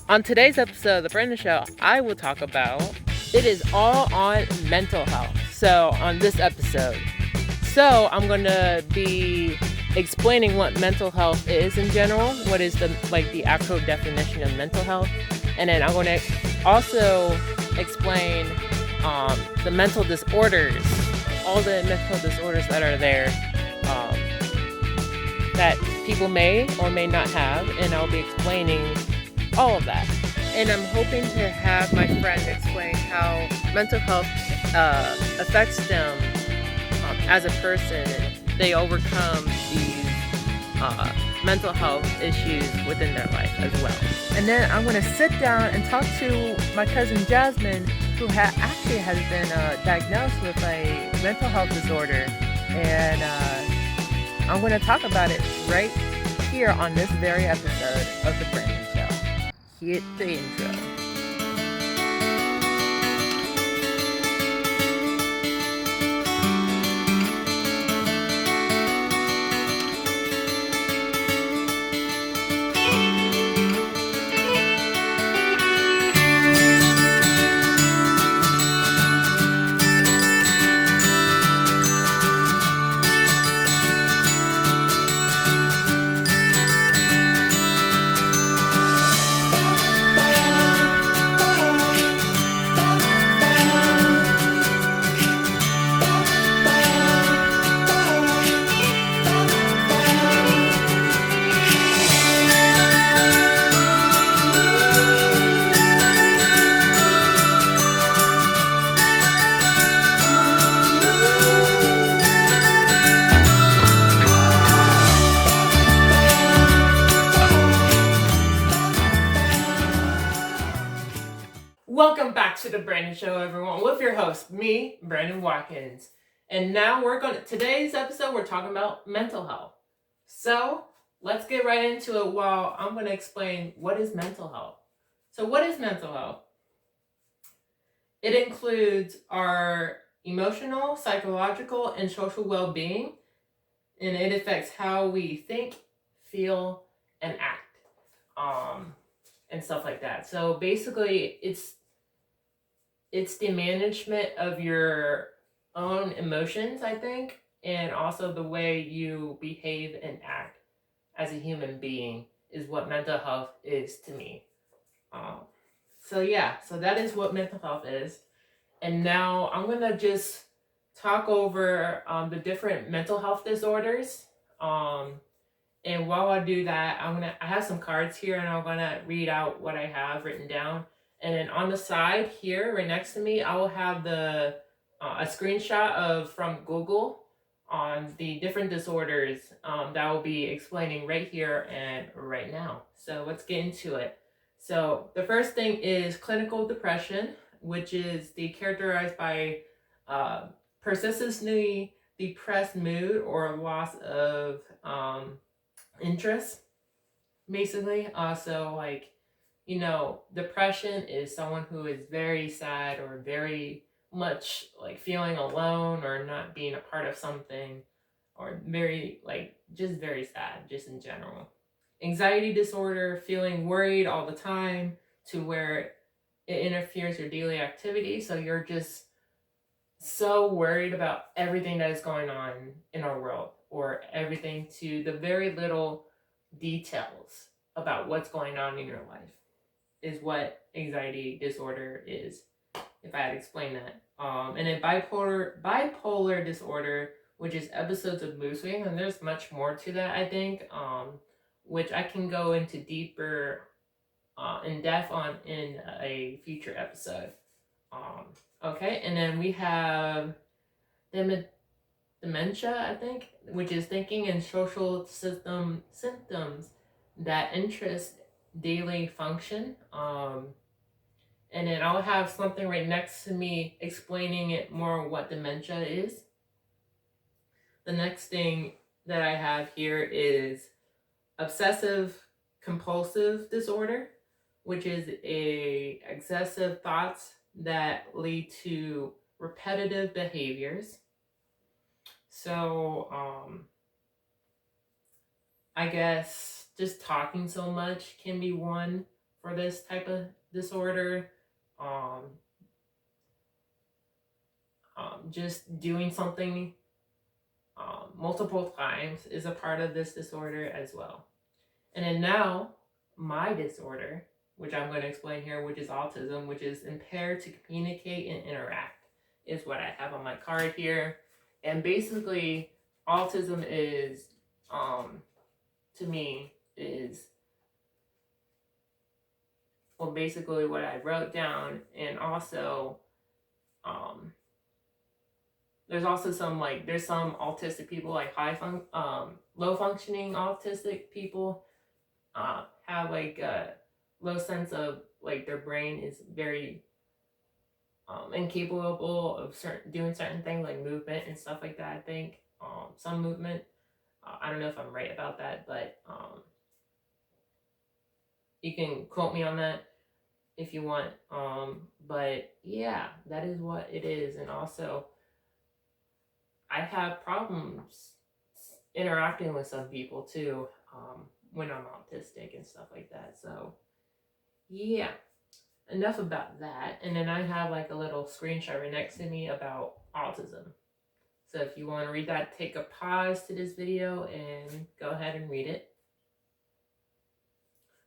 On today's episode of The Brandon Show, I will talk about it is all on mental health. So on this episode, I'm going to be explaining what mental health is in general, what is the actual definition of mental health, and then I'm going to also explain the mental disorders, all the mental disorders that are there that people may or may not have, and I'll be explaining all of that. And I'm hoping to have my friend explain how mental health affects them as a person, and they overcome these mental health issues within their life as well. And then I'm going to sit down and talk to my cousin Jasmine, who actually has been diagnosed with a mental health disorder, and I'm going to talk about it right here on this very episode of The Brandon Show. Hit the intro. Welcome back to The Brandon Show, everyone, with your host, me, Brandon Watkins. And now today's episode, we're talking about mental health. So let's get right into it while I'm going to explain what is mental health. So what is mental health? It includes our emotional, psychological, and social well-being, and it affects how we think, feel, and act, and stuff like that. So basically, it's the management of your own emotions, I think, and also the way you behave and act as a human being is what mental health is to me. So that is what mental health is. And now I'm going to just talk over the different mental health disorders. And while I do that, I have some cards here, and I'm going to read out what I have written down. And then on the side here, right next to me, I will have a screenshot from Google on the different disorders that I will be explaining right here and right now. So let's get into it. So the first thing is clinical depression, which is characterized by persistently depressed mood or loss of interest, basically. Depression is someone who is very sad or very much feeling alone or not being a part of something, or just very sad, just in general. Anxiety disorder, feeling worried all the time to where it interferes with your daily activity. So you're just so worried about everything that is going on in our world, or everything to the very little details about what's going on in your life, is what anxiety disorder is, if I had explained that. And then bipolar disorder, which is episodes of mood swings, and there's much more to that, I think, which I can go into deeper, in depth on in a future episode. Okay, and then we have dementia, I think, which is thinking and social system symptoms that interest daily function. And then I'll have something right next to me explaining it more what dementia is. The next thing that I have here is obsessive compulsive disorder, which is excessive thoughts that lead to repetitive behaviors. So, I guess just talking so much can be one for this type of disorder. Just doing something multiple times is a part of this disorder as well. And then now, my disorder, which I'm going to explain here, which is autism, which is impaired to communicate and interact, is what I have on my card here. And basically, autism is, to me, is, well, basically what I wrote down. And also, there's also some, like, there's some autistic people, like low functioning autistic people have like a low sense of, like, their brain is very incapable of doing certain things like movement and stuff like that. I think some movement. I don't know if I'm right about that, but you can quote me on that if you want. But yeah, that is what it is. And also, I have problems interacting with some people too when I'm autistic and stuff like that. So yeah, enough about that. And then I have like a little screenshot right next to me about autism. So if you want to read that, take a pause to this video and go ahead and read it.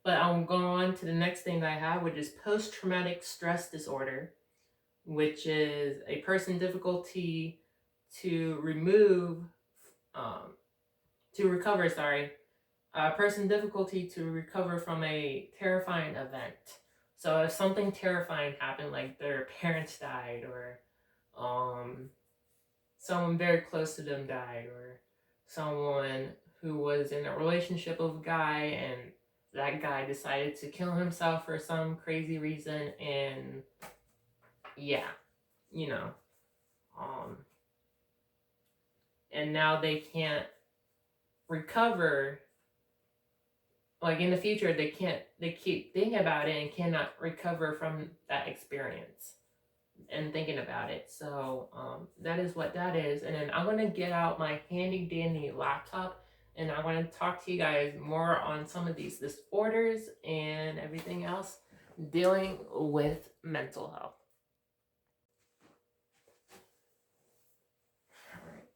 But I'll go on to the next thing that I have, which is post-traumatic stress disorder, which is a person difficulty to recover from a terrifying event. So if something terrifying happened, like their parents died, or someone very close to them died, or someone who was in a relationship with a guy and that guy decided to kill himself for some crazy reason, and yeah, you know, and now they can't recover. Like in the future, they keep thinking about it and cannot recover from that experience and thinking about it. So that is what that is. And then I'm going to get out my handy dandy laptop and I'm going to talk to you guys more on some of these disorders and everything else dealing with mental health. All right.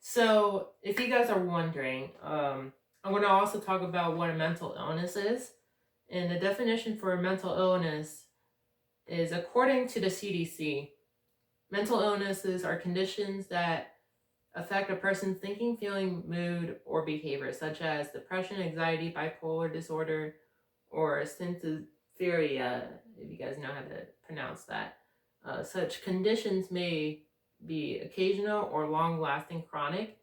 So if you guys are wondering, I'm going to also talk about what a mental illness is. And the definition for a mental illness is, according to the CDC, mental illnesses are conditions that affect a person's thinking, feeling, mood, or behavior, such as depression, anxiety, bipolar disorder, or schizophrenia, if you guys know how to pronounce that. Such conditions may be occasional or long-lasting, chronic,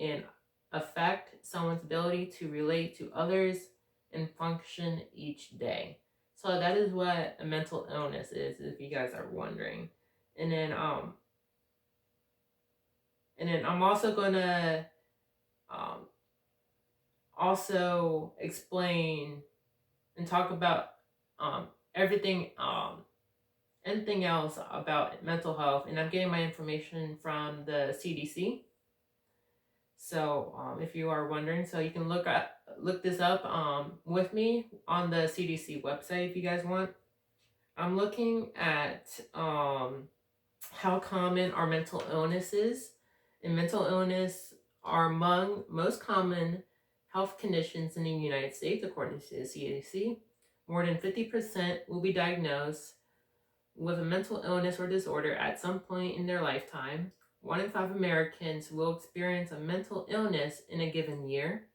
and affect someone's ability to relate to others and function each day. So that is what a mental illness is, if you guys are wondering. And then I'm also gonna also explain and talk about anything else about mental health. And I'm getting my information from the CDC. So if you are wondering, so you can look this up with me on the CDC website if you guys want. I'm looking at how common are mental illnesses. And mental illness are among most common health conditions in the United States, according to the CDC. More than 50% will be diagnosed with a mental illness or disorder at some point in their lifetime. 1 in 5 Americans will experience a mental illness in a given year.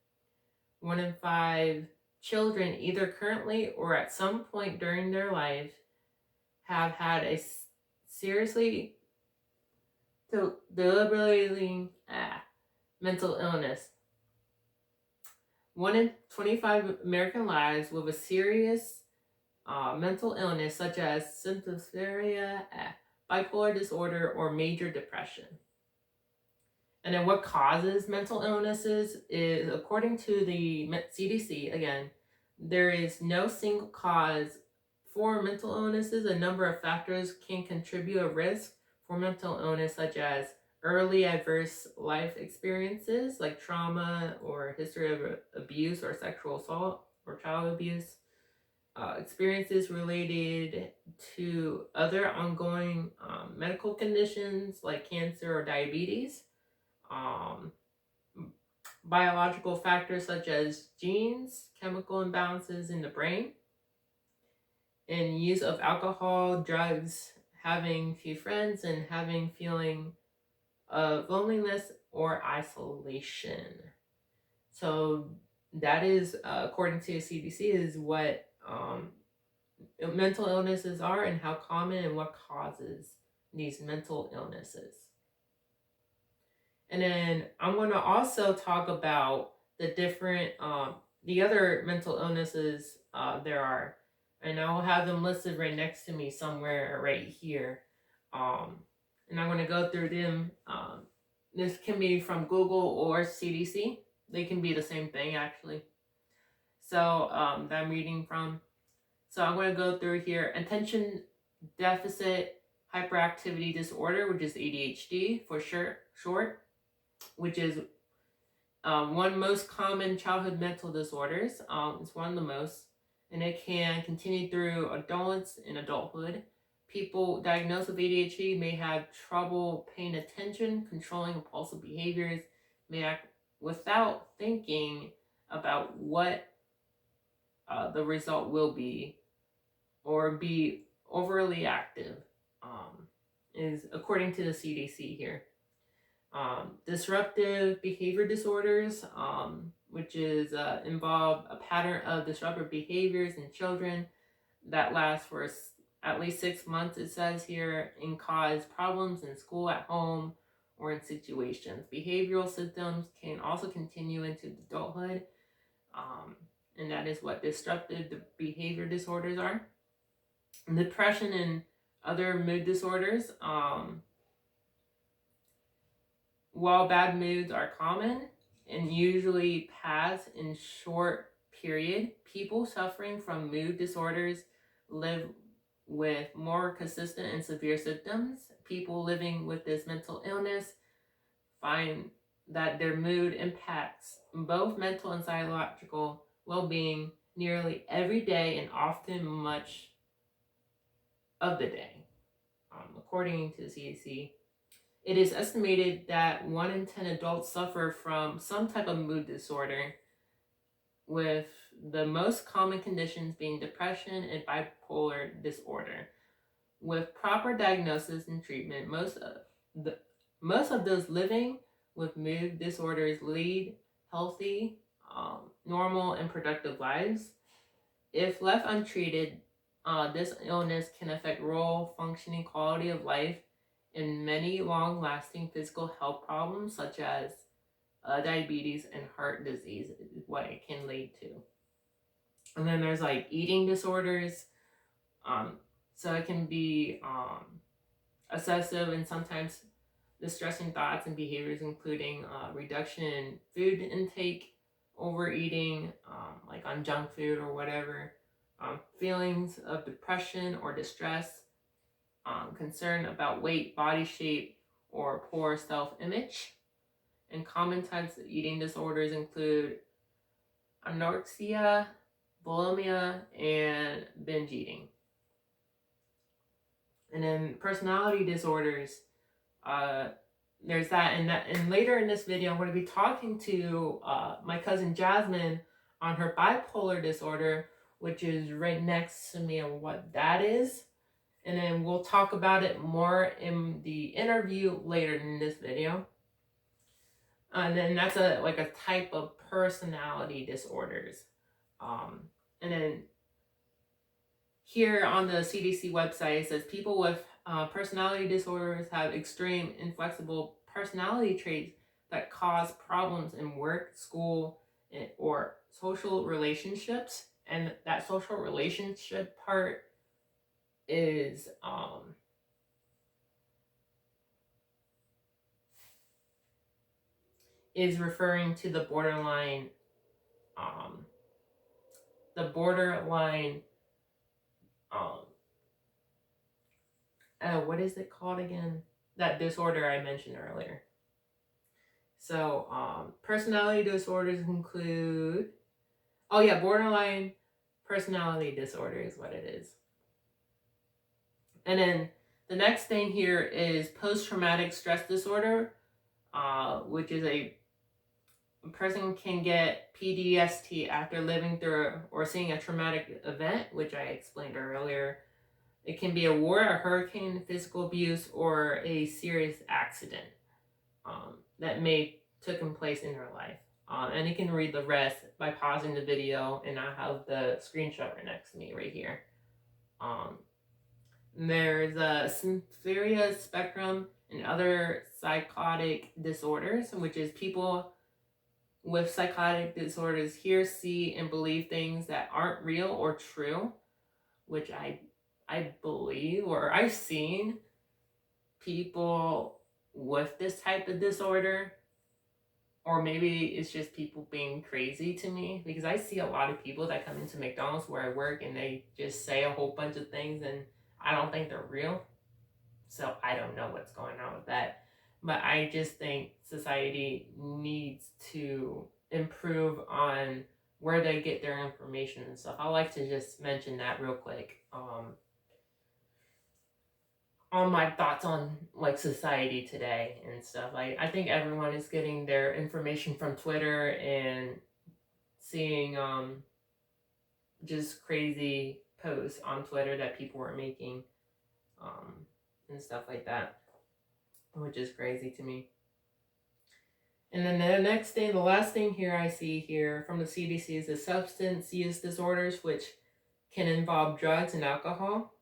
1 in 5 children, either currently or at some point during their life, have had a seriously debilitating mental illness. 1 in 25 American lives with a serious mental illness, such as schizophrenia, bipolar disorder, or major depression. And then what causes mental illnesses is, according to the CDC, again, there is no single cause for mental illnesses. A number of factors can contribute a risk for mental illness, such as early adverse life experiences like trauma or history of abuse or sexual assault or child abuse, experiences related to other ongoing medical conditions like cancer or diabetes, um, biological factors such as genes, chemical imbalances in the brain, and use of alcohol, drugs, having few friends, and having feeling of loneliness or isolation. So that is, according to CDC, is what mental illnesses are and how common and what causes these mental illnesses. And then I'm going to also talk about the different, the other mental illnesses there are. And I will have them listed right next to me somewhere right here. And I'm going to go through them. This can be from Google or CDC. They can be the same thing, actually. So that I'm reading from. So I'm going to go through here. Attention deficit hyperactivity disorder, which is ADHD for short, which is one most common childhood mental disorders. It's one of the most, and it can continue through adults in adulthood. People diagnosed with ADHD may have trouble paying attention, controlling impulsive behaviors, may act without thinking about what the result will be, or be overly active, is according to the CDC here. Disruptive behavior disorders, which is involve a pattern of disruptive behaviors in children that last for at least 6 months, it says here, and cause problems in school, at home, or in situations. Behavioral symptoms can also continue into adulthood, and that is what disruptive behavior disorders are. Depression and other mood disorders. While bad moods are common and usually pass in short period, people suffering from mood disorders live with more consistent and severe symptoms. People living with this mental illness find that their mood impacts both mental and psychological well-being nearly every day and often much of the day. According to the CDC, it is estimated that 1 in 10 adults suffer from some type of mood disorder, with the most common conditions being depression and bipolar disorder. With proper diagnosis and treatment, most of those living with mood disorders lead healthy, normal, and productive lives. If left untreated, this illness can affect role, functioning, quality of life, and many long-lasting physical health problems such as diabetes and heart disease is what it can lead to. And then there's like eating disorders. So it can be obsessive and sometimes distressing thoughts and behaviors, including reduction in food intake, overeating, like on junk food or whatever, feelings of depression or distress, concern about weight, body shape, or poor self-image. And common types of eating disorders include anorexia, bulimia, and binge eating. And then personality disorders, there's that. And later in this video, I'm going to be talking to my cousin Jasmine on her bipolar disorder, which is right next to me, and what that is. And then we'll talk about it more in the interview later in this video. And then that's a type of personality disorders. And then here on the CDC website, it says people with personality disorders have extreme inflexible personality traits that cause problems in work, school, or social relationships. And that social relationship part is referring to the borderline what is it called again? That disorder I mentioned earlier. So personality disorders include borderline personality disorder is what it is. And then the next thing here is post-traumatic stress disorder, which is a person can get PTSD after living through or seeing a traumatic event, which I explained earlier. It can be a war, a hurricane, physical abuse, or a serious accident that may taken place in her life. And you can read the rest by pausing the video, and I have the screenshot right next to me right here. There's a severe spectrum and other psychotic disorders, which is people with psychotic disorders hear, see, and believe things that aren't real or true, which I believe, or I've seen people with this type of disorder, or maybe it's just people being crazy to me, because I see a lot of people that come into McDonald's where I work and they just say a whole bunch of things and I don't think they're real. So I don't know what's going on with that. But I just think society needs to improve on where they get their information and stuff. I like to just mention that real quick. On my thoughts on like society today and stuff. I think everyone is getting their information from Twitter and seeing just crazy posts on Twitter that people were making and stuff like that, which is crazy to me. And then the next thing, the last thing here I see here from the CDC is the substance use disorders, which can involve drugs and alcohol,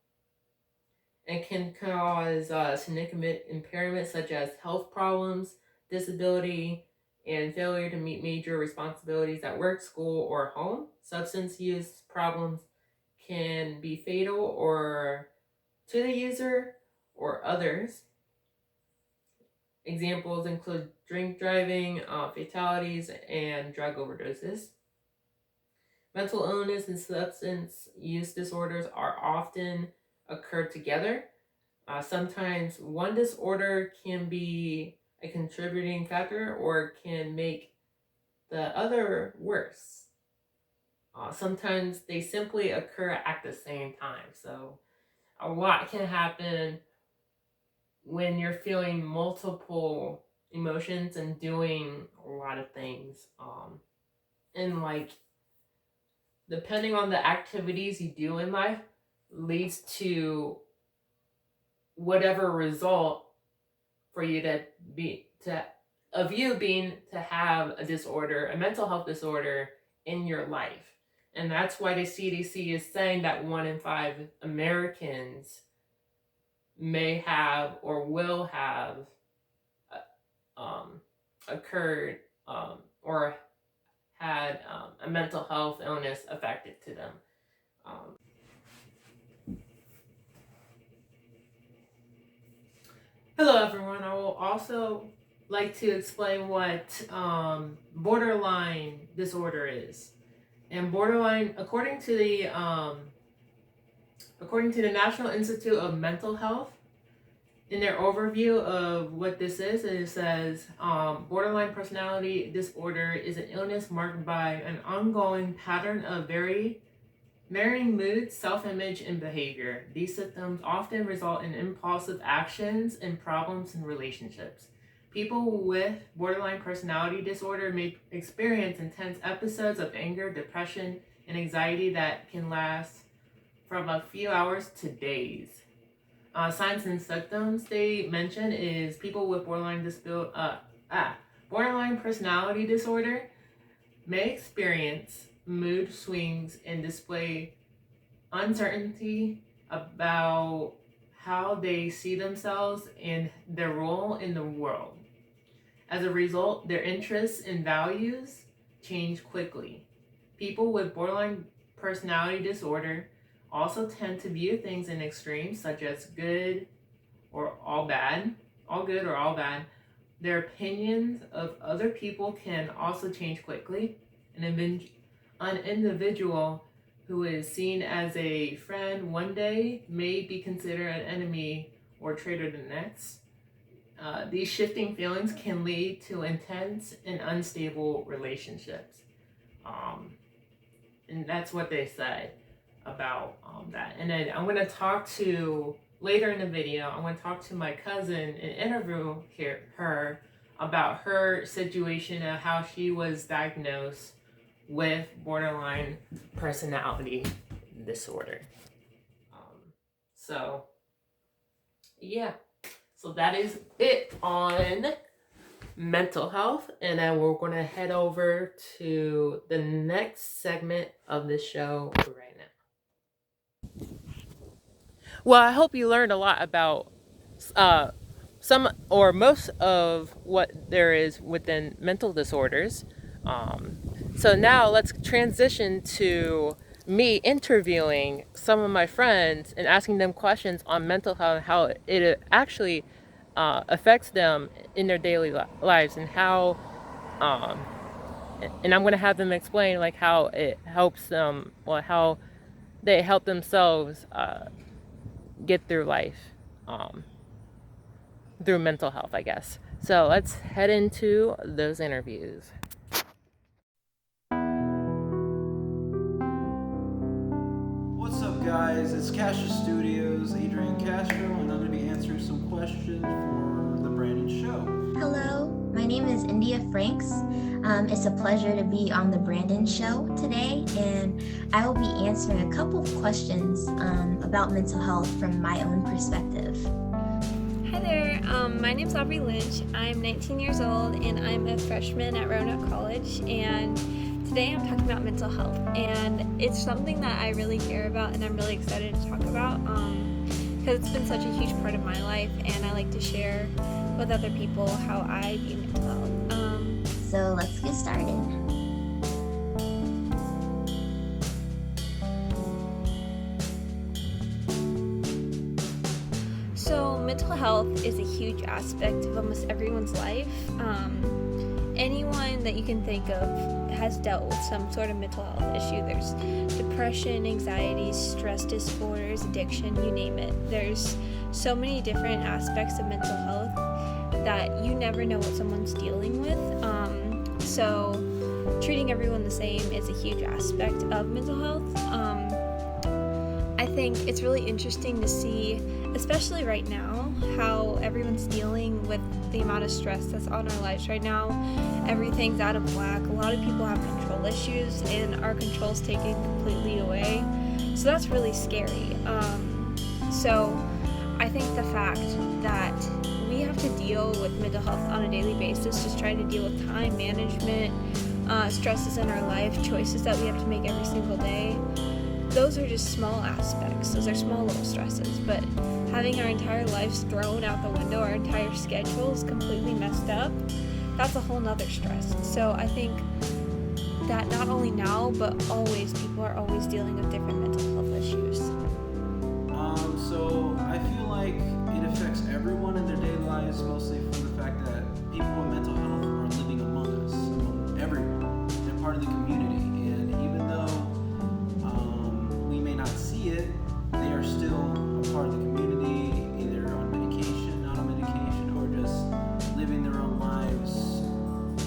and can cause significant impairments such as health problems, disability, and failure to meet major responsibilities at work, school, or home. Substance use problems can be fatal or to the user or others. Examples include drink driving, fatalities, and drug overdoses. Mental illness and substance use disorders are often occur together. Sometimes one disorder can be a contributing factor or can make the other worse. Sometimes they simply occur at the same time. So a lot can happen when you're feeling multiple emotions and doing a lot of things. And like, depending on the activities you do in life, leads to whatever result for you to have a disorder, a mental health disorder in your life. And that's why the CDC is saying that 1 in 5 Americans may have or will have occurred or had a mental health illness affected to them. Hello everyone, I will also like to explain what borderline disorder is. And borderline, according to the National Institute of Mental Health, in their overview of what this is, it says borderline personality disorder is an illness marked by an ongoing pattern of varying mood, self-image, and behavior. These symptoms often result in impulsive actions and problems in relationships. People with borderline personality disorder may experience intense episodes of anger, depression, and anxiety that can last from a few hours to days. Signs and symptoms they mention is people with borderline personality disorder may experience mood swings and display uncertainty about how they see themselves and their role in the world. As a result, their interests and values change quickly. People with borderline personality disorder also tend to view things in extremes, such as good or all bad, all good or all bad. Their opinions of other people can also change quickly. An individual who is seen as a friend one day may be considered an enemy or traitor the next. These shifting feelings can lead to intense and unstable relationships. And that's what they said about that. And then I'm going to talk to, later in the video, I'm going to talk to my cousin and interview her about her situation and how she was diagnosed with borderline personality disorder. So, yeah. So that is it on mental health, and then we're going to head over to the next segment of the show right now. Well, I hope you learned a lot about some or most of what there is within mental disorders. So now let's transition to me interviewing some of my friends and asking them questions on mental health and how it actually affects them in their daily lives, and how and I'm going to have them explain like how it helps them, or how they help themselves get through life through mental health, I guess. So let's head into those interviews. What's up, guys? It's Castro Studios, Adrian Castro, and I'm going to be answering some questions for the Brandon Show. Hello, my name is India Franks. It's a pleasure to be on the Brandon Show today, and I will be answering a couple of questions about mental health from my own perspective. Hi there, my name is Aubrey Lynch. I'm 19 years old and I'm a freshman at Roanoke College, and today I'm talking about mental health, and it's something that I really care about and I'm really excited to talk about because it's been such a huge part of my life, and I like to share with other people how I view mental health. So let's get started. So mental health is a huge aspect of almost everyone's life. Anyone that you can think of has dealt with some sort of mental health issue. There's depression, anxiety, stress disorders, addiction, you name it. There's so many different aspects of mental health that you never know what someone's dealing with. So treating everyone the same is a huge aspect of mental health. I think it's really interesting to see, especially right now, how everyone's dealing with the amount of stress that's on our lives right now. Everything's out of whack. A lot of people have control issues, and our control's taken completely away. So that's really scary. So I think the fact that we have to deal with mental health on a daily basis, just trying to deal with time management, stresses in our life, choices that we have to make every single day, those are just small aspects. Those are small little stresses, but having our entire lives thrown out the window, our entire schedule is completely messed up, that's a whole nother stress. So I think that not only now, but always, people are always dealing with different mental health issues. So I feel like it affects everyone in their daily lives, mostly from the fact that people with mental health are living among us, among everyone. They're part of the community, and even though we may not see it, they are still a part of the community, either on medication, not on medication, or just living their own lives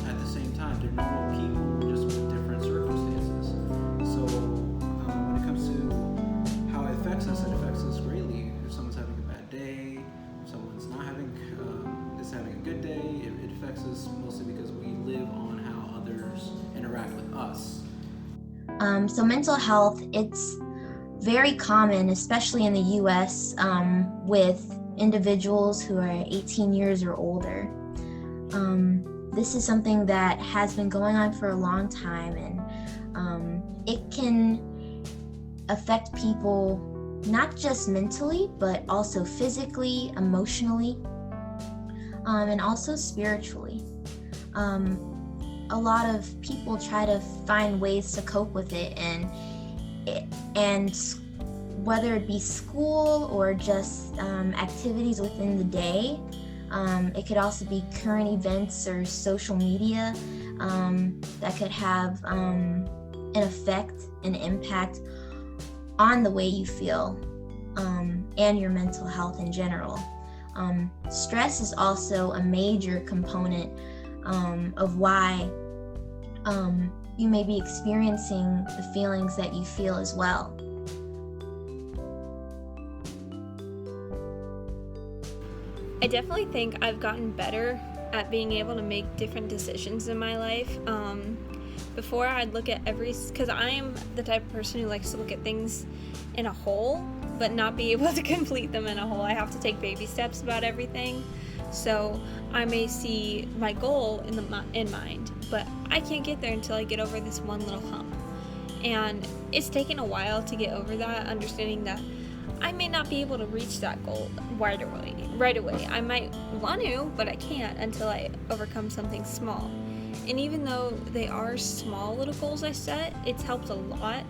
at the same time. They're normal people, just with different circumstances. So when it comes to how it affects us greatly. If someone's having a bad day, if someone's not having is having a good day, it affects us mostly because we live on how others interact with us. So mental health, it's very common, especially in the U.S., with individuals who are 18 years or older. This is something that has been going on for a long time, and it can affect people not just mentally, but also physically, emotionally, and also spiritually. A lot of people try to find ways to cope with it, and whether it be school or just activities within the day. It could also be current events or social media that could have an effect, an impact on the way you feel and your mental health in general. Stress is also a major component of why you may be experiencing the feelings that you feel as well. I definitely think I've gotten better at being able to make different decisions in my life. Before I'd look at because I am the type of person who likes to look at things in a whole, but not be able to complete them in a whole. I have to take baby steps about everything. So I may see my goal in mind, but I can't get there until I get over this one little hump. And it's taken a while to get over that, understanding that I may not be able to reach that goal right away. I might want to, but I can't until I overcome something small. And even though they are small little goals I set, it's helped a lot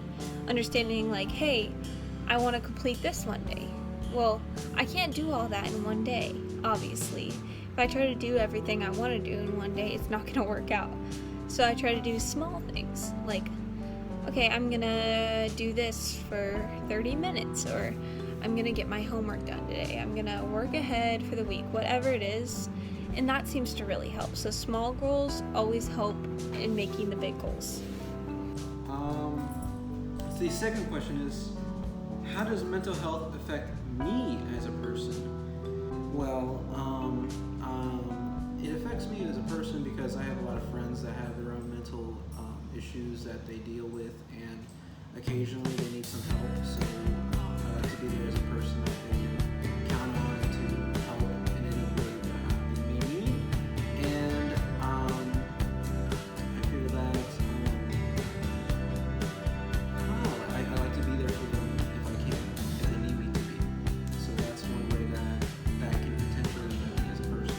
understanding like, hey, I want to complete this one day. Well, I can't do all that in one day, obviously. If I try to do everything I want to do in one day, it's not going to work out. So I try to do small things like, okay, I'm going to do this for 30 minutes, or I'm going to get my homework done today. I'm going to work ahead for the week, whatever it is. And that seems to really help. So small goals always help in making the big goals. So the second question is, how does mental health affect me as a person? Well, it affects me as a person because I have a lot of friends that have their own mental issues that they deal with, and occasionally they need some help. So I like to be there as a person that they can count on to help in any way that they may need. And I feel that I like to be there for them if I can, if they need me to be. So that's one way that can potentially affect me as a person.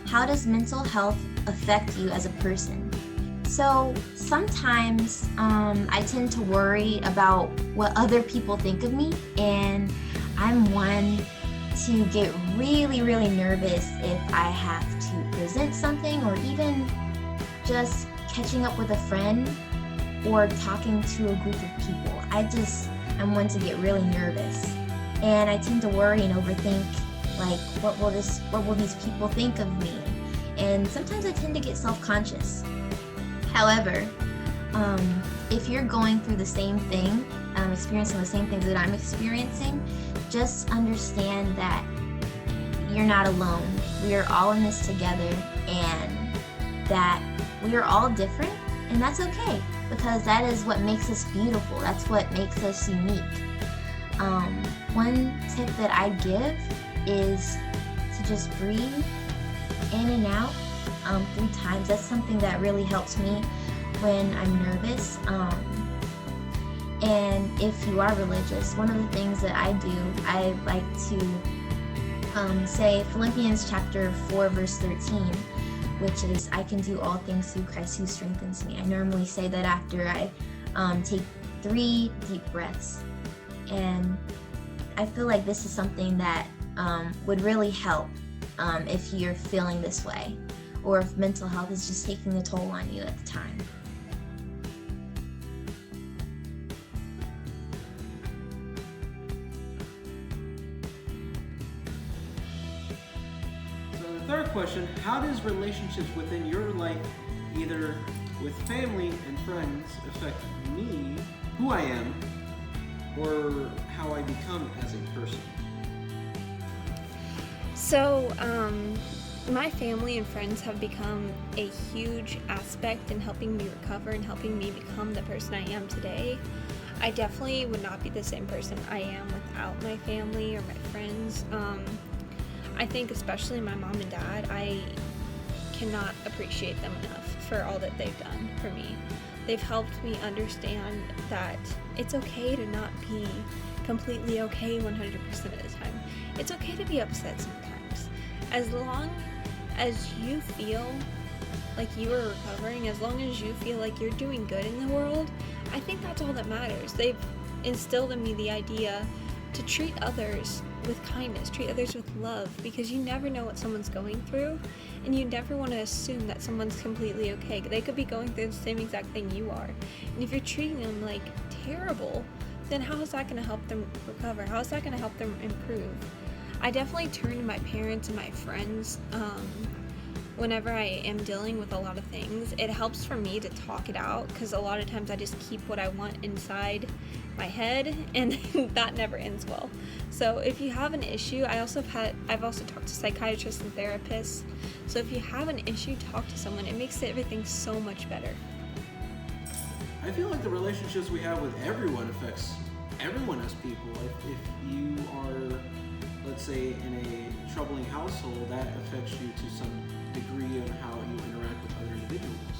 How does mental health affect you as a person? So sometimes I tend to worry about what other people think of me, and I'm one to get really, really nervous if I have to present something, or even just catching up with a friend or talking to a group of people. I'm one to get really nervous, and I tend to worry and overthink, like, what will these people think of me? And sometimes I tend to get self-conscious. However, if you're going through the same thing, experiencing the same things that I'm experiencing, just understand that you're not alone. We are all in this together, and that we are all different, and that's okay, because that is what makes us beautiful. That's what makes us unique. One tip that I give is to just breathe in and out 3 times. That's something that really helps me when I'm nervous. And if you are religious, one of the things that I do, I like to say Philippians chapter 4 verse 13, which is, I can do all things through Christ who strengthens me. I normally say that after I take 3 deep breaths. And I feel like this is something that would really help if you're feeling this way, or if mental health is just taking a toll on you at the time. So the third question, how does relationships within your life, either with family and friends, affect me, who I am, or how I become as a person? So, my family and friends have become a huge aspect in helping me recover and helping me become the person I am today. I definitely would not be the same person I am without my family or my friends. I think especially my mom and dad, I cannot appreciate them enough for all that they've done for me. They've helped me understand that it's okay to not be completely okay 100% of the time. It's okay to be upset sometimes. As long as you feel like you are recovering, as long as you feel like you're doing good in the world, I think that's all that matters. They've instilled in me the idea to treat others with kindness, treat others with love, because you never know what someone's going through, and you never want to assume that someone's completely okay. They could be going through the same exact thing you are. And if you're treating them like terrible, then how is that going to help them recover? How is that going to help them improve? I definitely turn to my parents and my friends whenever I am dealing with a lot of things, it helps for me to talk it out, because a lot of times I just keep what I want inside my head, and that never ends well. So if you have an issue, I've also talked to psychiatrists and therapists. So if you have an issue, talk to someone. It makes everything so much better. I feel like the relationships we have with everyone affects everyone as people. If you are, let's say, in a troubling household, that affects you to some degree on how you interact with other individuals.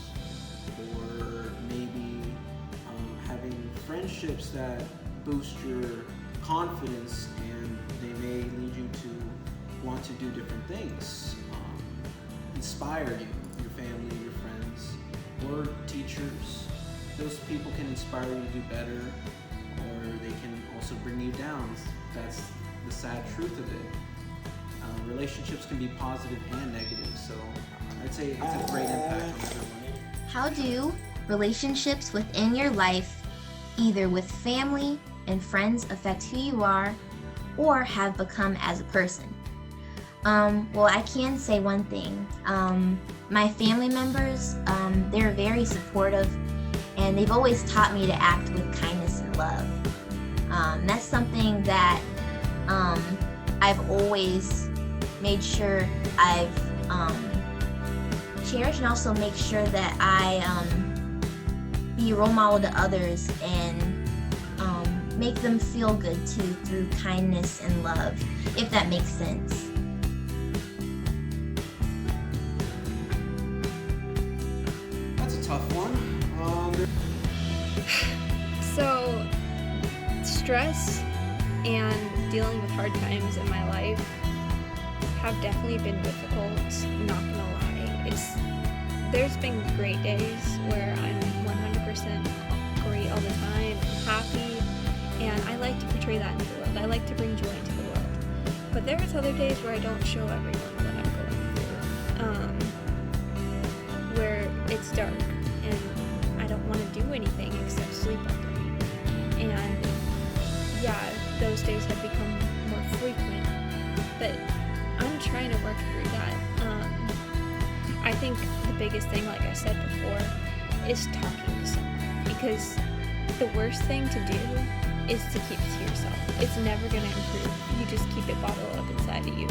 Or maybe having friendships that boost your confidence, and they may lead you to want to do different things, inspire you, your family, your friends, or teachers. Those people can inspire you to do better, or they can also bring you down. That's the sad truth of it. Relationships can be positive and negative, so I'd say it's a great impact on everyone. How do relationships within your life, either with family and friends, affect who you are or have become as a person? Well, I can say one thing. My family members, they're very supportive, and they've always taught me to act with kindness and love. That's something that I've always made sure I've cherished, and also make sure that I be a role model to others and make them feel good too through kindness and love, if that makes sense. That's a tough one. So, stress and dealing with hard times in my life have definitely been difficult, not gonna lie. There's been great days where I'm 100% great all the time, happy, and I like to portray that into the world. I like to bring joy into the world. But there's other days where I don't show everyone what I'm going through, where it's dark and I don't want to do anything except sleep all day. And yeah, those days have become more frequent, but I'm trying to work through that. I think the biggest thing, like I said before, is talking to someone, because the worst thing to do is to keep it to yourself. It's never going to improve. You just keep it bottled up inside of you.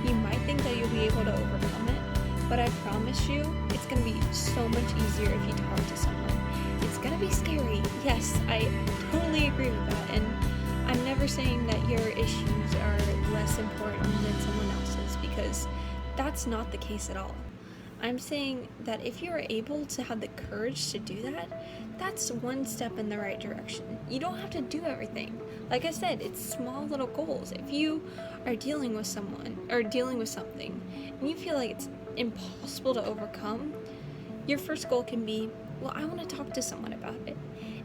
You might think that you'll be able to overcome it, but I promise you, it's going to be so much easier if you talk to someone. It's going to be scary. Yes, I totally agree with that. And I'm never saying that your issues are less important than someone else's, because that's not the case at all. I'm saying that if you are able to have the courage to do that, that's one step in the right direction. You don't have to do everything. Like I said, it's small little goals. If you are dealing with someone or dealing with something and you feel like it's impossible to overcome, your first goal can be, well, I want to talk to someone about it.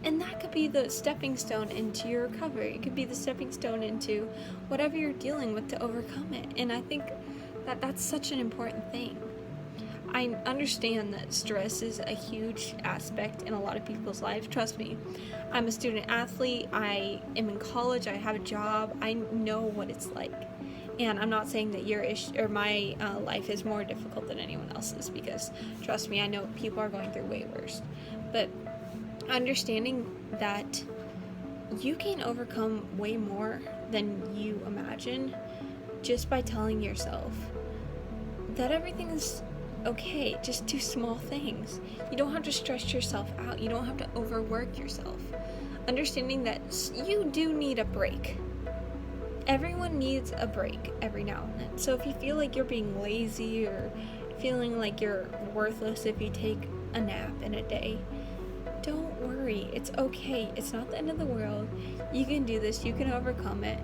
And that could be the stepping stone into your recovery. It could be the stepping stone into whatever you're dealing with to overcome it. And I think that that's such an important thing. I understand that stress is a huge aspect in a lot of people's lives. Trust me, I'm a student athlete. I am in college. I have a job. I know what it's like. And I'm not saying that your issue or my life is more difficult than anyone else's, because trust me, I know people are going through way worse. But understanding that you can overcome way more than you imagine just by telling yourself that everything is okay. Just do small things. You don't have to stress yourself out. You don't have to overwork yourself. Understanding that you do need a break. Everyone needs a break every now and then. So if you feel like you're being lazy or feeling like you're worthless if you take a nap in a day, don't worry. It's okay. It's not the end of the world. You can do this. You can overcome it.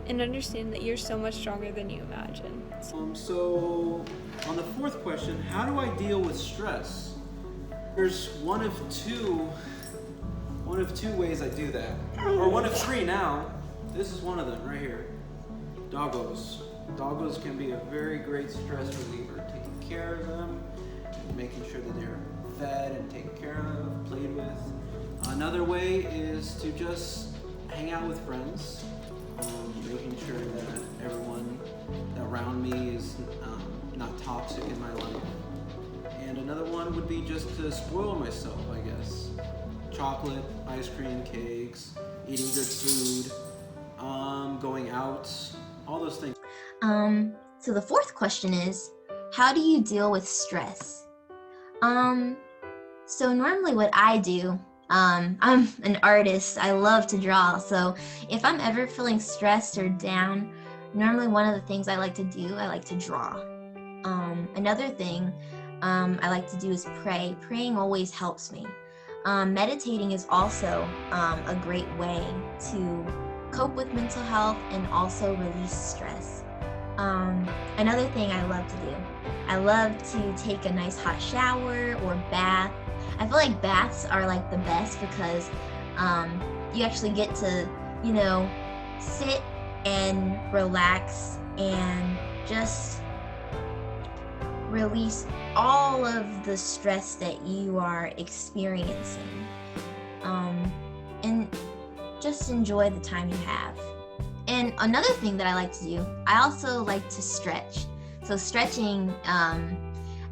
And understand that you're so much stronger than you imagine. So on the fourth question, how do I deal with stress? There's one of two ways I do that, or one of three now. This is one of them right here. Doggos. Doggos can be a very great stress reliever. Taking care of them, making sure that they're fed and taken care of, played with. Another way is to just hang out with friends. Making sure that everyone around me is not toxic in my life. Another one would be just to spoil myself, I guess. Chocolate, ice cream, cakes, eating good food, going out, all those things. So the fourth question is, how do you deal with stress? So normally what I do, I'm an artist. I love to draw. So if I'm ever feeling stressed or down, normally one of the things I like to do, I like to draw. Another thing I like to do is pray. Praying always helps me. Meditating is also a great way to cope with mental health and also release stress. Another thing I love to do, I love to take a nice hot shower or bath. I feel like baths are like the best because you actually get to, sit and relax and just release all of the stress that you are experiencing, and just enjoy the time you have. And another thing that I like to do, I also like to stretch. So stretching, I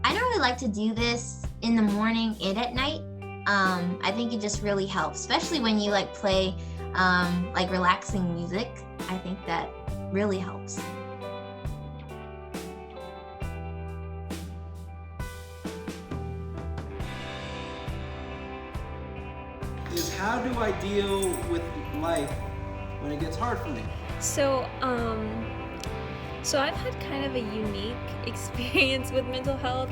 don't really like to do this in the morning and at night. I think it just really helps, especially when you play relaxing music. I think that really helps. Is how do I deal with life when it gets hard for me? So I've had kind of a unique experience with mental health.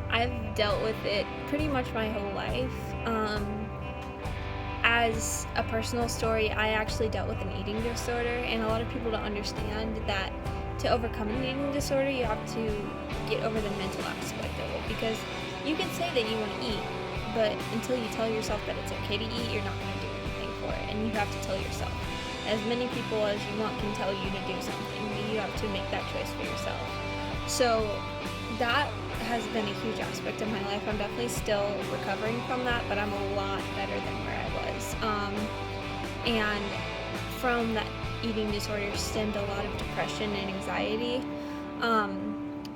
I've dealt with it pretty much my whole life. As a personal story, I actually dealt with an eating disorder, and a lot of people don't understand that to overcome an eating disorder, you have to get over the mental aspect of it, because you can say that you want to eat, but until you tell yourself that it's okay to eat, you're not going to do anything for it, and you have to tell yourself. As many people as you want can tell you to do something, but you have to make that choice for yourself. So that has been a huge aspect of my life. I'm definitely still recovering from that, but I'm a lot better than where I was. And from that eating disorder stemmed a lot of depression and anxiety.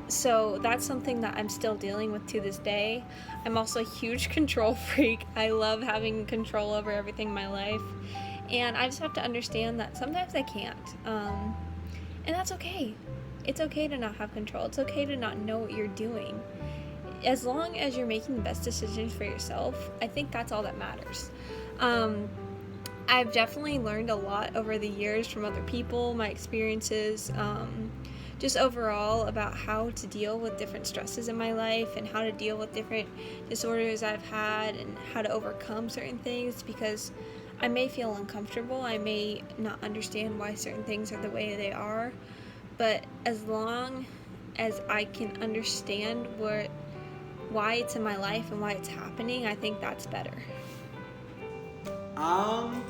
So that's something that I'm still dealing with to this day. I'm also a huge control freak. I love having control over everything in my life. And I just have to understand that sometimes I can't. And that's okay. It's okay to not have control. It's okay to not know what you're doing. As long as you're making the best decisions for yourself, I think that's all that matters. I've definitely learned a lot over the years from other people, my experiences, just overall about how to deal with different stresses in my life and how to deal with different disorders I've had and how to overcome certain things, because I may feel uncomfortable. I may not understand why certain things are the way they are, but as long as I can understand why it's in my life and why it's happening, I think that's better. I'm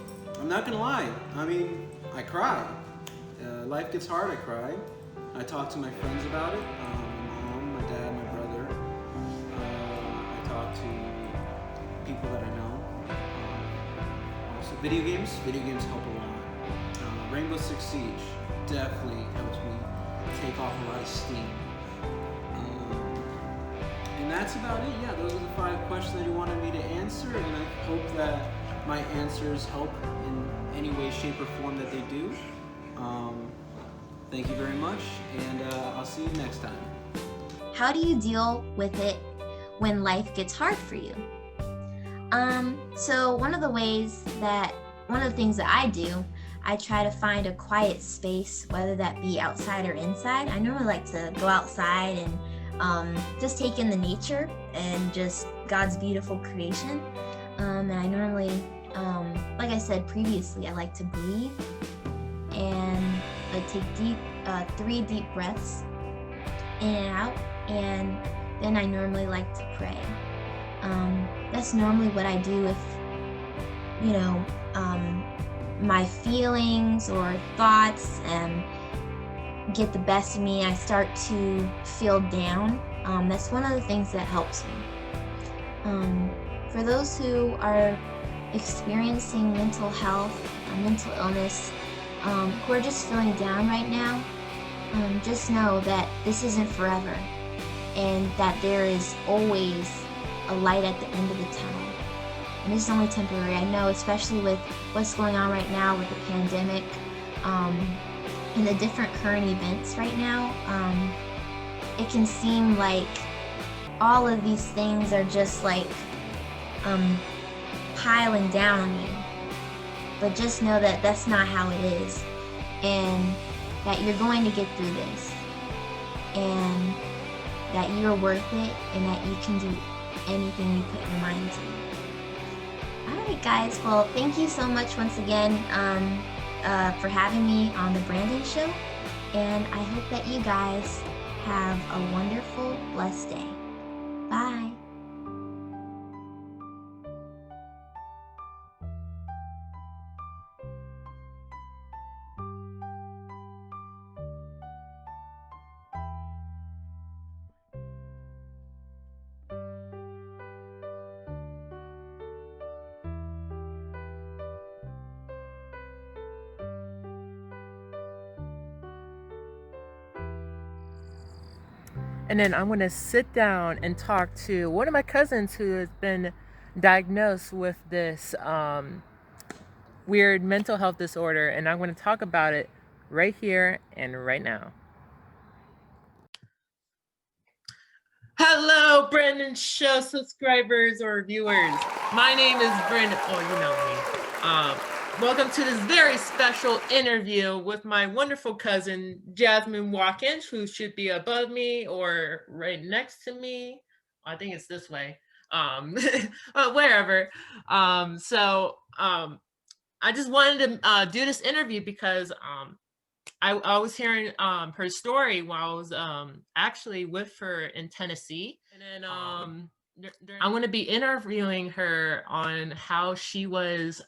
not gonna lie. I mean, I cry. Life gets hard, I cry. I talk to my friends about it. My mom, my dad, my brother. I talk to people that I know. Also, video games help a lot. Rainbow Six Siege definitely helps me take off a lot of steam. And that's about it. Yeah, those are the 5 questions that you wanted me to answer, and I hope that my answers help in any way, shape, or form that they do. Thank you very much, and I'll see you next time. How do you deal with it when life gets hard for you? So one of the things that I do, I try to find a quiet space, whether that be outside or inside. I normally like to go outside and just take in the nature and just God's beautiful creation. And I normally, like I said previously, I like to breathe and I take 3 deep breaths in and out, and then I normally like to pray. That's normally what I do if, my feelings or thoughts get the best of me. I start to feel down. That's one of the things that helps me. For those who are experiencing mental health, mental illness, who are just feeling down right now, just know that this isn't forever. and that there is always a light at the end of the tunnel. And it's only temporary. I know, especially with what's going on right now with the pandemic, and the different current events right now, it can seem like all of these things are just like piling down on you. But just know that that's not how it is, and that you're going to get through this, and that you're worth it, and that you can do anything you put your mind to. Alright guys, well, thank you so much once again for having me on the Brandon Show, and I hope that you guys have a wonderful, blessed day. Bye. And then I'm going to sit down and talk to one of my cousins who has been diagnosed with this weird mental health disorder. And I'm going to talk about it right here and right now. Hello, Brandon Show subscribers or viewers. My name is Brandon. Oh, you know me. Welcome to this very special interview with my wonderful cousin, Jasmine Watkins, who should be above me or right next to me. I think it's this way. Wherever. I just wanted to do this interview because I was hearing her story while I was actually with her in Tennessee. And then I'm going to be interviewing her on how she was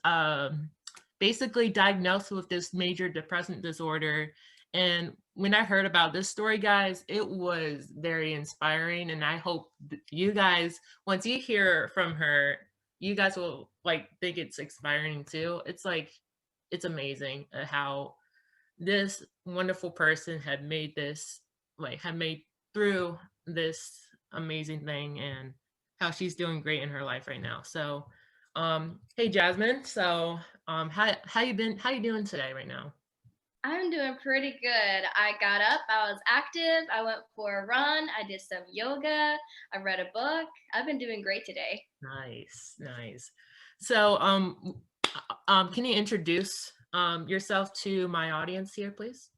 basically diagnosed with this major depressive disorder. And when I heard about this story, guys, it was very inspiring. And I hope you guys, once you hear from her, you guys will think it's inspiring too. It's amazing how this wonderful person had made through this amazing thing, and how she's doing great in her life right now. So hey Jasmine, so how you doing today right now? I'm doing pretty good. I got up, I was active, I went for a run, I did some yoga, I read a book. I've been doing great today. Nice. So can you introduce yourself to my audience here, please?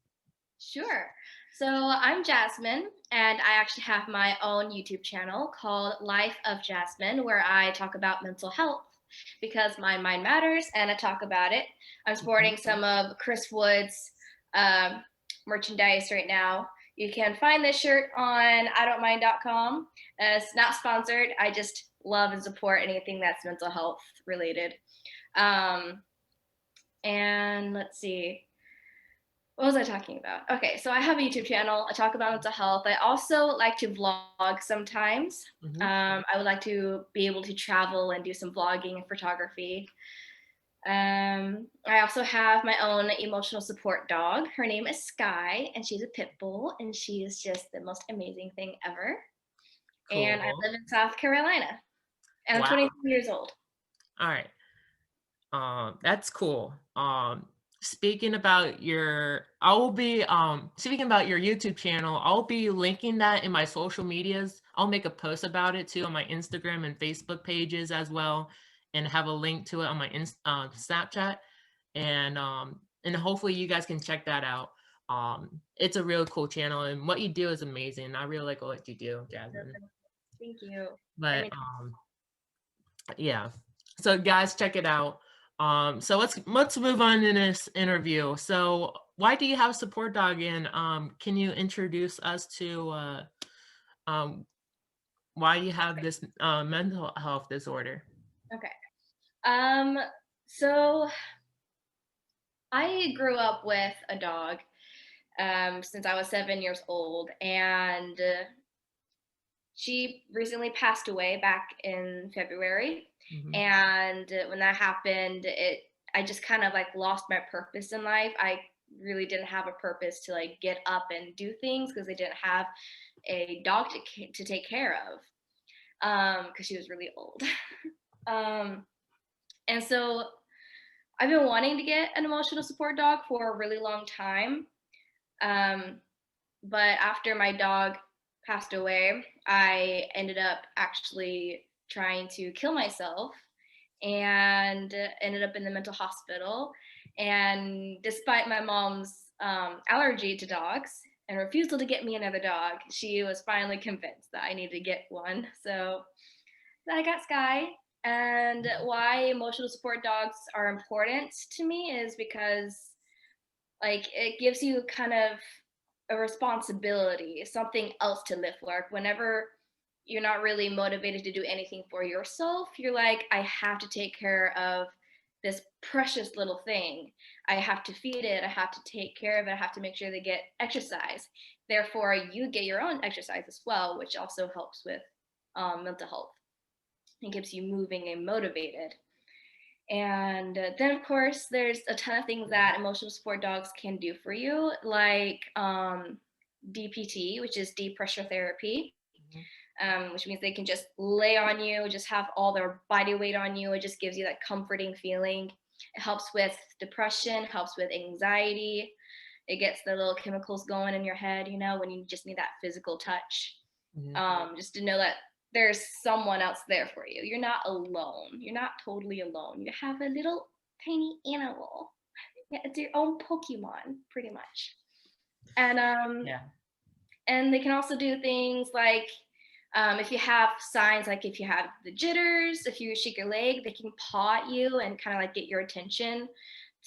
Sure. So I'm Jasmine, and I actually have my own YouTube channel called Life of Jasmine, where I talk about mental health because my mind matters, and I talk about it. I'm sporting some of Chris Wood's merchandise right now. You can find this shirt on idon'tmind.com. It's not sponsored. I just love and support anything that's mental health related. And let's see. What was I talking about? Okay, so I have a YouTube channel. I talk about mental health. I also like to vlog sometimes. I would like to be able to travel and do some vlogging and photography. I also have my own emotional support dog. Her name is Sky, and she's a pit bull, and she is just the most amazing thing ever. Cool. And I live in South Carolina, and I'm 23 years old. All right. That's cool. Speaking about your YouTube channel, I'll be linking that in my social medias. I'll make a post about it too on my Instagram and Facebook pages as well, and have a link to it on my Snapchat, and hopefully you guys can check that out. It's a really cool channel, and what you do is amazing. I really like what you do, Jasmine. Thank you. But yeah, so guys, check it out. So let's move on in this interview. So why do you have a support dog, and can you introduce us to why you have this mental health disorder? Okay. So I grew up with a dog since I was 7 years old, and she recently passed away back in February. And when that happened, I just kind of lost my purpose in life. I really didn't have a purpose to like get up and do things because they didn't have a dog to take care of because she was really old. um, and so I've been wanting to get an emotional support dog for a really long time. Um, but after my dog passed away, I ended up actually trying to kill myself and ended up in the mental hospital. And despite my mom's allergy to dogs and refusal to get me another dog, she was finally convinced that I needed to get one. So I got Sky. And why emotional support dogs are important to me is because like it gives you kind of a responsibility, something else to live for. Whenever you're not really motivated to do anything for yourself, you're like, I have to take care of this precious little thing. I have to feed it. I have to take care of it. I have to make sure they get exercise. Therefore, you get your own exercise as well, which also helps with mental health. It keeps you moving and motivated. And then, of course, there's a ton of things that emotional support dogs can do for you, like DPT, which is deep pressure therapy, which means they can just lay on you, just have all their body weight on you. It just gives you that comforting feeling. It helps with depression, helps with anxiety. It gets the little chemicals going in your head, you know, when you just need that physical touch. Just to know that there's someone else there for you. You're not alone. You're not totally alone. You have a little tiny animal. Yeah, it's your own Pokemon, pretty much. And Yeah. and they can also do things like if you have signs, like if you have the jitters, if you shake your leg, they can paw at you and kind of like get your attention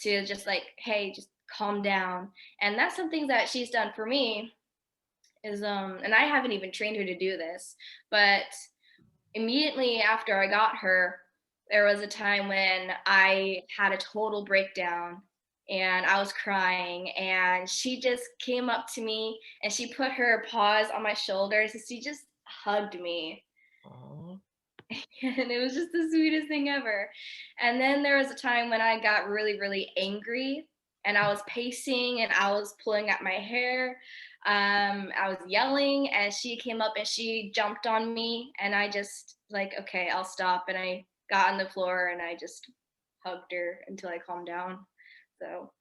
to just like, hey, just calm down. And that's something that she's done for me is and I haven't even trained her to do this, but immediately after I got her, there was a time when I had a total breakdown and I was crying, and she just came up to me and she put her paws on my shoulders and she just hugged me. Aww. And it was just the sweetest thing ever. And then there was a time when I got really, really angry and I was pacing and I was pulling at my hair. I was yelling and she came up and she jumped on me and I just like, okay, I'll stop. And I got on the floor and I just hugged her until I calmed down. So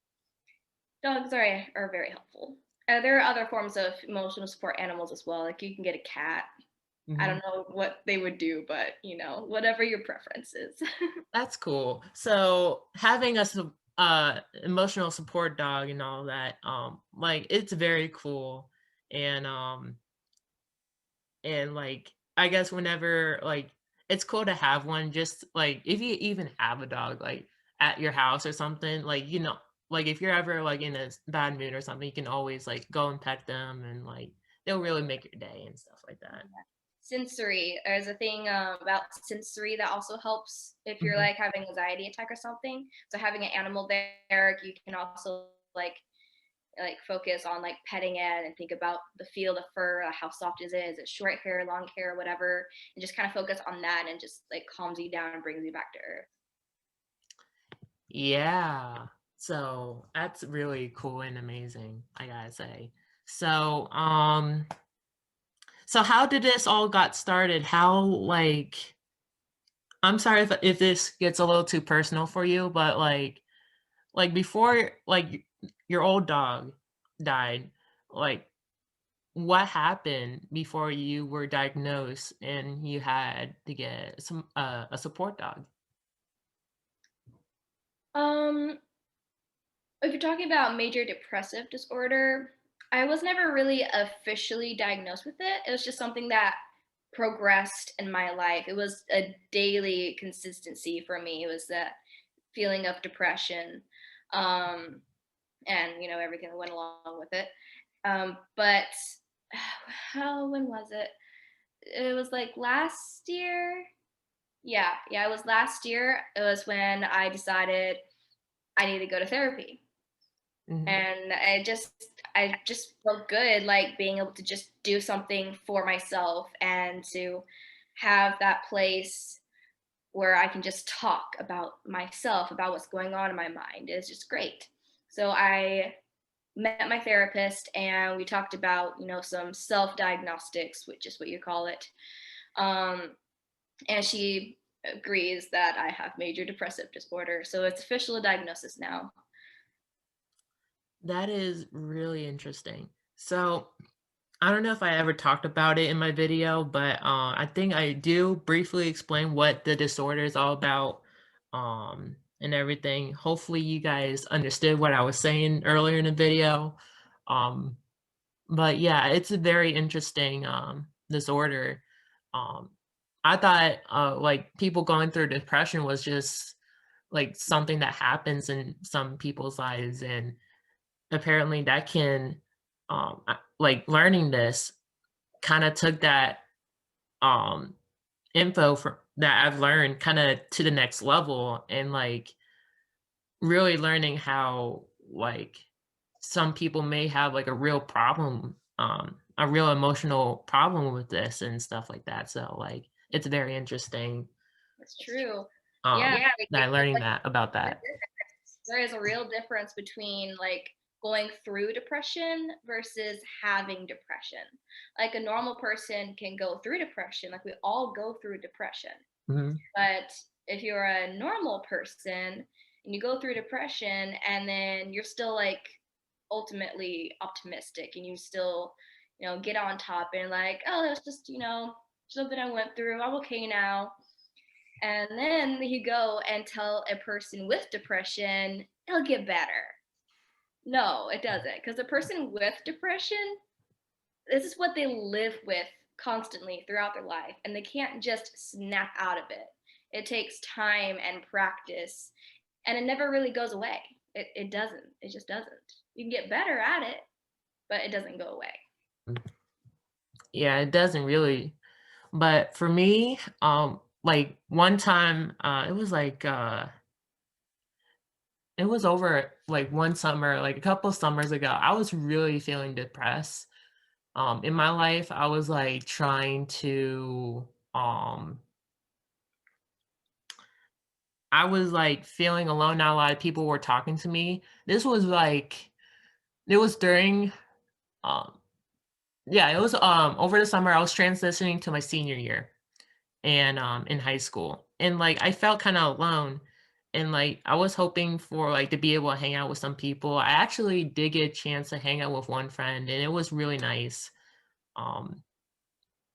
dogs are very helpful. There are other forms of emotional support animals as well. Like you can get a cat. I don't know what they would do, but you know, whatever your preference is. That's cool. So having a emotional support dog and all that, like it's very cool. And like I guess whenever like it's cool to have one, just like if you even have a dog like at your house or something, like you know, like if you're ever like in a bad mood or something, you can always like go and pet them and like they'll really make your day and stuff like that. Sensory. There's a thing about sensory that also helps if you're like having anxiety attack or something. So having an animal there, you can also like focus on like petting it and think about the feel, the fur, how soft is it? Is it short hair, long hair, whatever? And just kind of focus on that and just like calms you down and brings you back to earth. Yeah. So that's really cool and amazing, I gotta say. So, so how did this all got started? How like I'm sorry if this gets a little too personal for you, but like before like your old dog died, like what happened before you were diagnosed and you had to get some a support dog? Um, if you're talking about major depressive disorder, I was never really officially diagnosed with it. It was just something that progressed in my life. It was a daily consistency for me. It was that feeling of depression, um, and you know everything that went along with it. But how when was it? It was like last year. Yeah, it was last year. It was when I decided I need to go to therapy. Mhm. And I just felt good like being able to just do something for myself and to have that place where I can just talk about myself, about what's going on in my mind is just great. So I met my therapist and we talked about, some self-diagnostics, which is what you call it. And she agrees that I have major depressive disorder. So it's official diagnosis now. That is really interesting. So I don't know if I ever talked about it in my video, but I think I do briefly explain what the disorder is all about, and everything. Hopefully you guys understood what I was saying earlier in the video. Um, but yeah, it's a very interesting disorder. Um, I thought like people going through depression was just like something that happens in some people's lives, and apparently that can like learning this kind of took that um info from that I've learned kind of to the next level, and like really learning how like some people may have like a real problem, a real emotional problem with this and stuff like that. So like it's very interesting That's true. um Yeah, that learning that about that. there is a real difference between like going through depression versus having depression. Like a normal person can go through depression, like we all go through depression. Mhm. But if you're a normal person and you go through depression and then you're still like ultimately optimistic and you still, get on top and like, oh, that's just, something I went through. I'm okay now. And then you go and tell a person with depression, it'll get better. No, it doesn't. Because a person with depression, this is what they live with constantly throughout their life. And they can't just snap out of it. It takes time and practice. And it never really goes away. It doesn't. It just doesn't. You can get better at it, but it doesn't go away. Yeah, it doesn't really. But for me, like one time, it was over like one summer, like a couple summers ago, I was really feeling depressed. In my life, I was like trying to, I was like feeling alone. Not a lot of people were talking to me. This was like, it was during, um, yeah, it was over the summer. I was transitioning to my senior year, and in high school, and like I felt kind of alone, and like I was hoping for like to be able to hang out with some people. I actually did get a chance to hang out with one friend, and it was really nice. um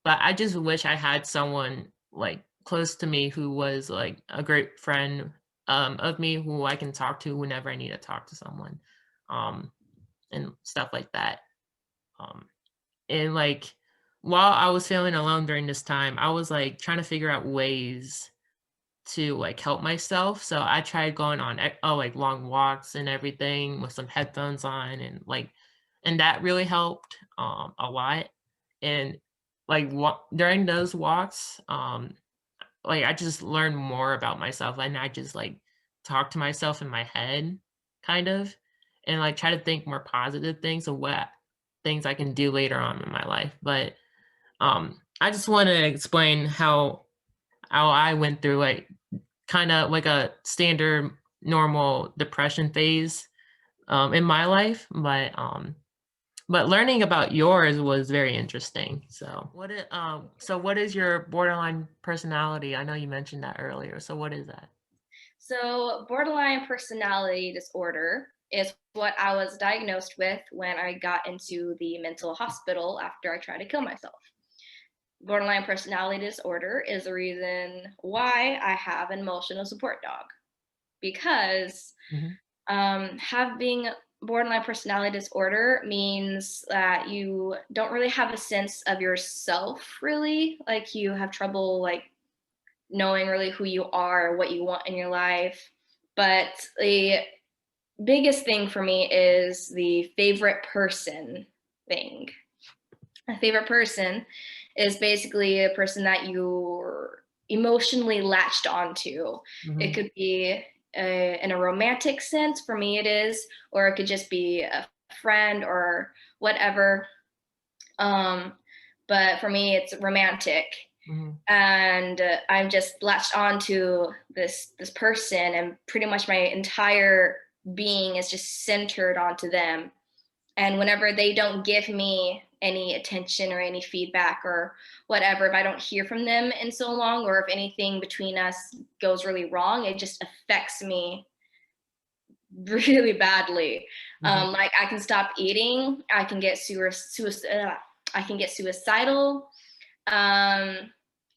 but I just wish I had someone like close to me who was like a great friend of me, who I can talk to whenever I need to talk to someone, um and stuff like that. um and like while I was feeling alone during this time, I was like trying to figure out ways to like help myself. So I tried going on like long walks and everything with some headphones on, and like, and that really helped a lot. And like during those walks, like I just learned more about myself, and I just like talk to myself in my head, kind of, and like try to think more positive things of what things I can do later on in my life. But I just want to explain how I went through like kind of like a standard normal depression phase in my life, but learning about yours was very interesting. So what is your borderline personality? I know you mentioned that earlier. So what is that? So, borderline personality disorder is what I was diagnosed with when I got into the mental hospital after I tried to kill myself. Borderline personality disorder is the reason why I have an emotional support dog. Because Mhm. having borderline personality disorder means that you don't really have a sense of yourself, really. Like you have trouble like knowing really who you are, what you want in your life. But the biggest thing for me is the favorite person thing. A favorite person is basically a person that you're emotionally latched onto. It Mhm. could be in a romantic sense, for me it is, or it could just be a friend or whatever. Um, but for me, it's romantic, Mhm. and I'm just latched onto this person, and pretty much my entire being is just centered onto them. And whenever they don't give me any attention or any feedback or whatever, if I don't hear from them in so long, or if anything between us goes really wrong, it just affects me really badly. Mhm. Like I can stop eating. I can get I can get suicidal. Um,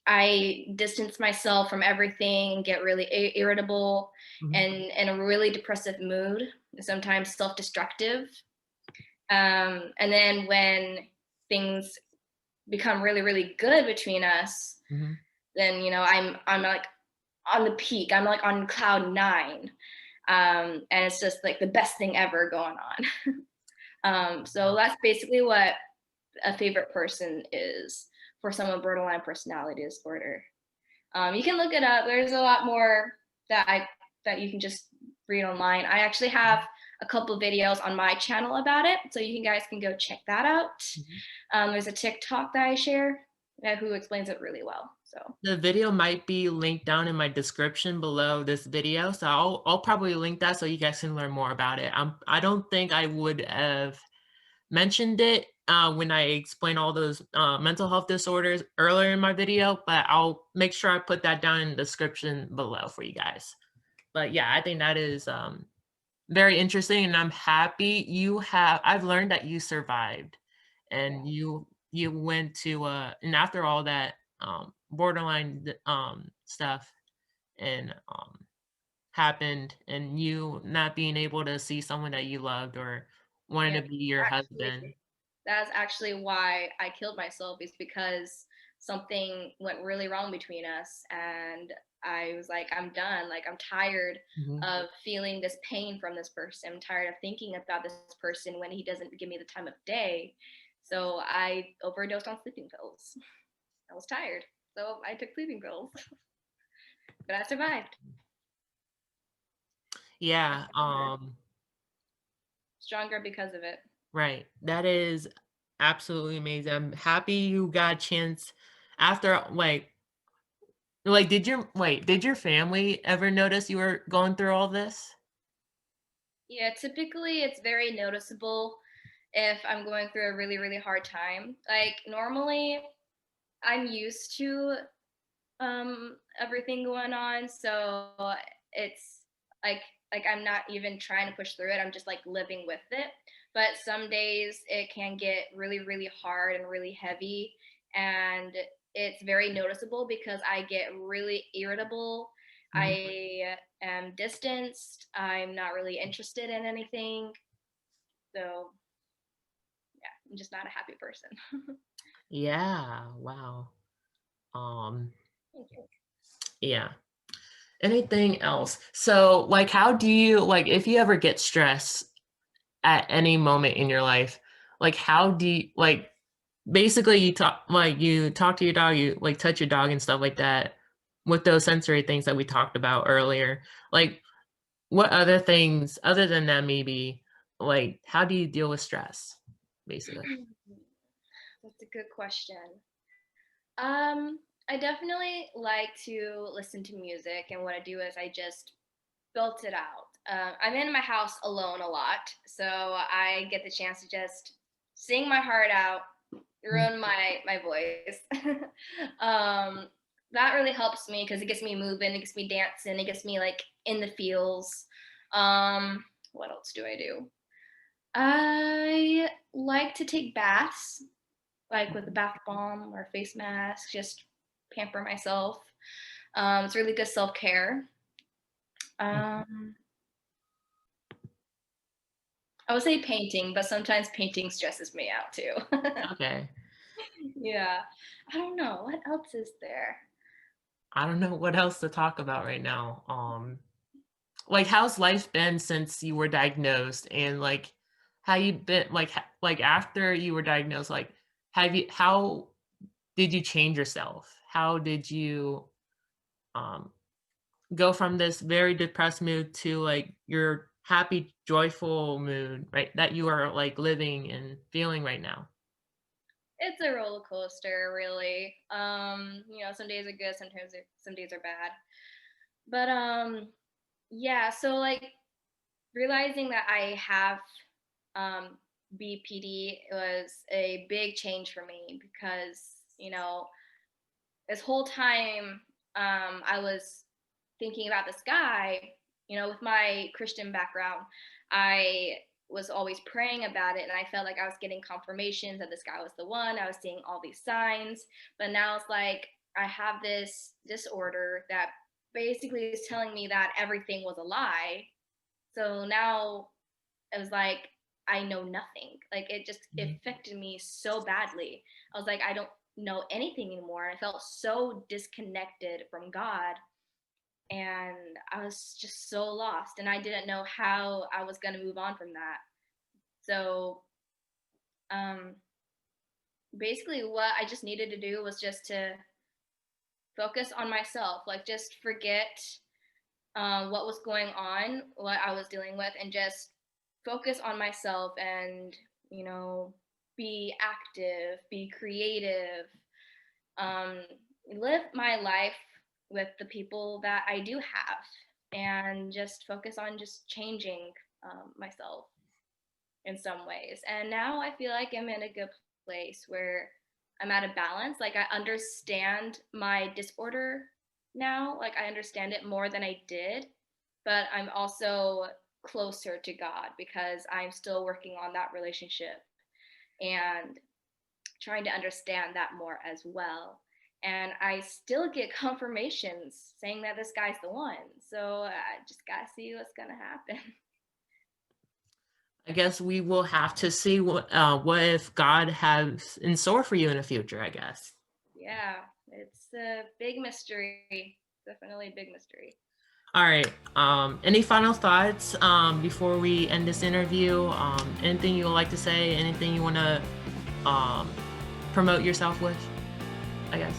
I distance myself from everything and get really irritable Mhm. and in a really depressive mood, sometimes self-destructive. And then when things become really, really good between us, Mhm. then I'm like on the peak. I'm like on cloud nine. And it's just like the best thing ever going on. So that's basically what a favorite person is for someone with borderline personality disorder. You can look it up. There's a lot more that you can just read online. I actually have a couple videos on my channel about it, so you guys can go check that out. Mhm. There's a TikTok that I share who explains it really well. So The video might be linked down in my description below this video, so I'll probably link that so you guys can learn more about it. I don't think I would have mentioned it when I explain all those mental health disorders earlier in my video, but I'll make sure I put that down in the description below for you guys. But yeah, I think that is very interesting, and I'm happy I've learned that you survived, yeah. and you went to and after all that borderline stuff and happened, and you not being able to see someone that you loved or wanting Yeah, to be your actually, husband. that's actually why I killed myself, is because something went really wrong between us, and I was like, I'm done. Like, I'm tired Mhm. of feeling this pain from this person. I'm tired of thinking about this person when he doesn't give me the time of day. So I overdosed on sleeping pills. I was tired, so I took sleeping pills, but I survived. Yeah, Stronger, stronger because of it. right. That is absolutely amazing. I'm happy you got a chance after did your family ever notice you were going through all this? Yeah, typically it's very noticeable if I'm going through a really, really hard time. Like normally I'm used to everything going on, so it's like like I'm not even trying to push through it. I'm just like living with it. But some days it can get really, really hard and really heavy, and it's very noticeable because I get really irritable. Mhm. I am distanced. I'm not really interested in anything. So yeah, I'm just not a happy person. Yeah, wow. Um, Thank you. yeah. Anything else? So, like, how do you like if you ever get stressed at any moment in your life, like how do you like basically you talk to your dog, you like touch your dog and stuff like that with those sensory things that we talked about earlier. Like what other things other than that maybe like how do you deal with stress basically? That's a good question. Um, I definitely like to listen to music, and what I do is I just belt it out. I'm in my house alone a lot, so I get the chance to just sing my heart out, Mm. ruin my voice. um, that really helps me because it gets me moving, it gets me dancing, it gets me like in the feels. What else do I do? I like to take baths, like with a bath bomb or face mask, just pamper myself. It's really good self care. Um, I would say painting, but sometimes painting stresses me out too. Okay. Yeah. I don't know. What else is there? I don't know what else to talk about right now. Like how's life been since you were diagnosed and like how you been like after you were diagnosed like have you how did you change yourself? How did you um go from this very depressed mood to like your happy joyful mood, right? That you are like living and feeling right now. It's a roller coaster, really. Some days are good, some days are bad. But yeah, so like realizing that I have BPD, it was a big change for me because, this whole time I was thinking about this guy, with my Christian background, I was always praying about it, and I felt like I was getting confirmations that this guy was the one. I was seeing all these signs, but now it's like I have this disorder that basically is telling me that everything was a lie. So now it was like I know nothing. Like it just affected me so badly. I was like, I don't know anything anymore. I felt so disconnected from God, and I was just so lost, and I didn't know how I was going to move on from that. So basically what I just needed to do was just to focus on myself, like just forget what was going on, what I was dealing with, and just focus on myself and, be active, be creative, um, live my life with the people that I do have, and just focus on just changing myself in some ways. And now I feel like I'm in a good place where I'm at a balance. Like I understand my disorder now, like I understand it more than I did, but I'm also closer to God because I'm still working on that relationship and trying to understand that more as well. And I still get confirmations saying that this guy's the one. So I just gotta see what's gonna happen. I guess we will have to see what if God has in store for you in the future, I guess. Yeah, it's a big mystery. Definitely a big mystery. All right. Any final thoughts before we end this interview? Anything you would like to say? Anything you want to promote yourself with, I guess?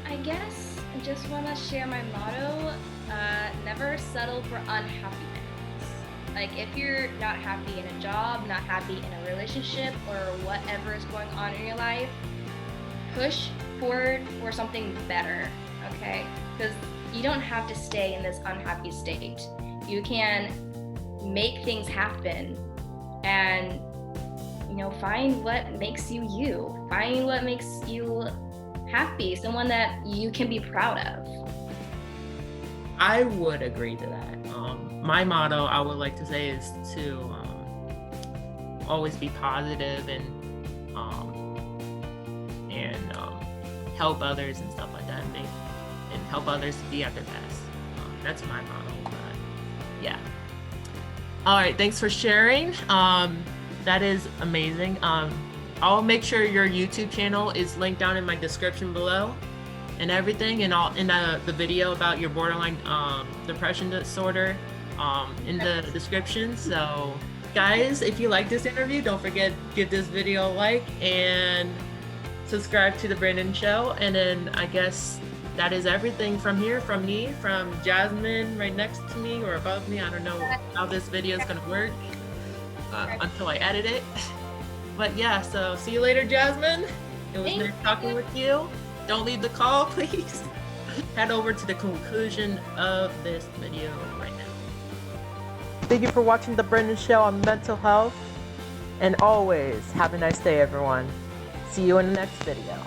I guess I just want to share my motto, never settle for unhappiness. Like if you're not happy in a job, not happy in a relationship, or whatever is going on in your life, push forward for something better, okay? Because you don't have to stay in this unhappy state. You can make things happen and, find what makes you you. Find what makes you happy, someone that you can be proud of. I would agree to that. My motto, I would like to say, is to always be positive and help others and stuff like that, and help others to be at their best. That's my motto. But yeah. All right, thanks for sharing. That is amazing. I'll make sure your YouTube channel is linked down in my description below and everything, and in the video about your borderline depression disorder in the description. So guys, if you like this interview, don't forget, give this video a like and subscribe to the Brandon Show. And then I guess that is everything from here, from me, from Jasmine right next to me or above me. I don't know how this video is gonna work until I edit it. But yeah, so see you later, Jasmine. It was nice talking with you. Don't leave the call, please. Head over to the conclusion of this video right now. Thank you for watching The Brandon Show on mental health. And always have a nice day, everyone. See you in the next video.